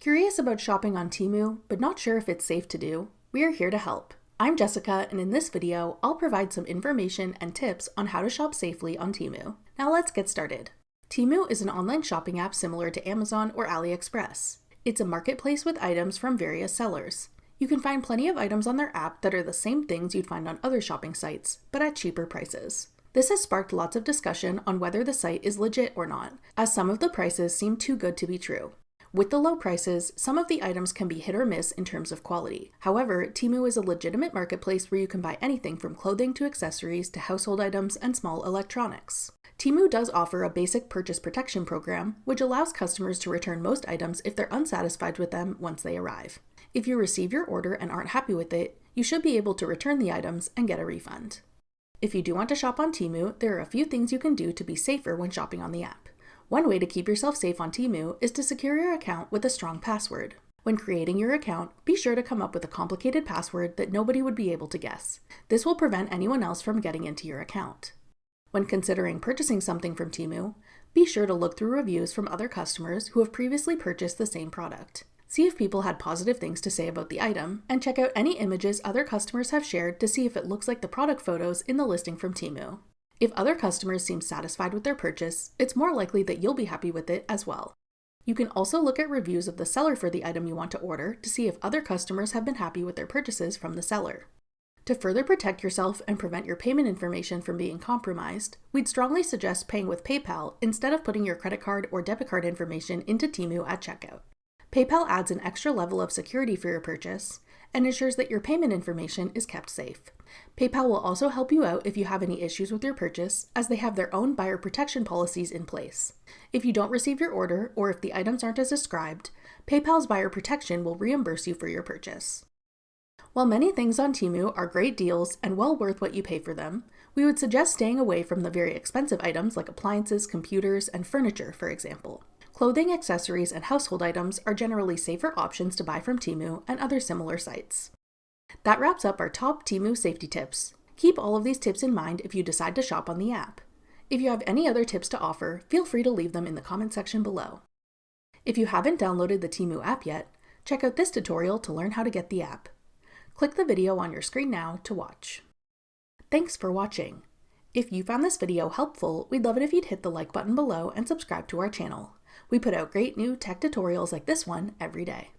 Curious about shopping on Temu, but not sure if it's safe to do? We are here to help. I'm Jessica, and in this video, I'll provide some information and tips on how to shop safely on Temu. Now let's get started. Temu is an online shopping app similar to Amazon or AliExpress. It's a marketplace with items from various sellers. You can find plenty of items on their app that are the same things you'd find on other shopping sites, but at cheaper prices. This has sparked lots of discussion on whether the site is legit or not, as some of the prices seem too good to be true. With the low prices, some of the items can be hit or miss in terms of quality. However, Temu is a legitimate marketplace where you can buy anything from clothing to accessories to household items and small electronics. Temu does offer a basic purchase protection program, which allows customers to return most items if they're unsatisfied with them once they arrive. If you receive your order and aren't happy with it, you should be able to return the items and get a refund. If you do want to shop on Temu, there are a few things you can do to be safer when shopping on the app. One way to keep yourself safe on Temu is to secure your account with a strong password. When creating your account, be sure to come up with a complicated password that nobody would be able to guess. This will prevent anyone else from getting into your account. When considering purchasing something from Temu, be sure to look through reviews from other customers who have previously purchased the same product. See if people had positive things to say about the item, and check out any images other customers have shared to see if it looks like the product photos in the listing from Temu. If other customers seem satisfied with their purchase, it's more likely that you'll be happy with it as well. You can also look at reviews of the seller for the item you want to order to see if other customers have been happy with their purchases from the seller. To further protect yourself and prevent your payment information from being compromised, we'd strongly suggest paying with PayPal instead of putting your credit card or debit card information into Temu at checkout. PayPal adds an extra level of security for your purchase and ensures that your payment information is kept safe. PayPal will also help you out if you have any issues with your purchase, as they have their own buyer protection policies in place. If you don't receive your order or if the items aren't as described, PayPal's buyer protection will reimburse you for your purchase. While many things on Temu are great deals and well worth what you pay for them, we would suggest staying away from the very expensive items like appliances, computers, and furniture, for example. Clothing, accessories, and household items are generally safer options to buy from Temu and other similar sites. That wraps up our top Temu safety tips. Keep all of these tips in mind if you decide to shop on the app. If you have any other tips to offer, feel free to leave them in the comment section below. If you haven't downloaded the Temu app yet, check out this tutorial to learn how to get the app. Click the video on your screen now to watch. Thanks for watching. If you found this video helpful, we'd love it if you'd hit the like button below and subscribe to our channel. We put out great new tech tutorials like this one every day.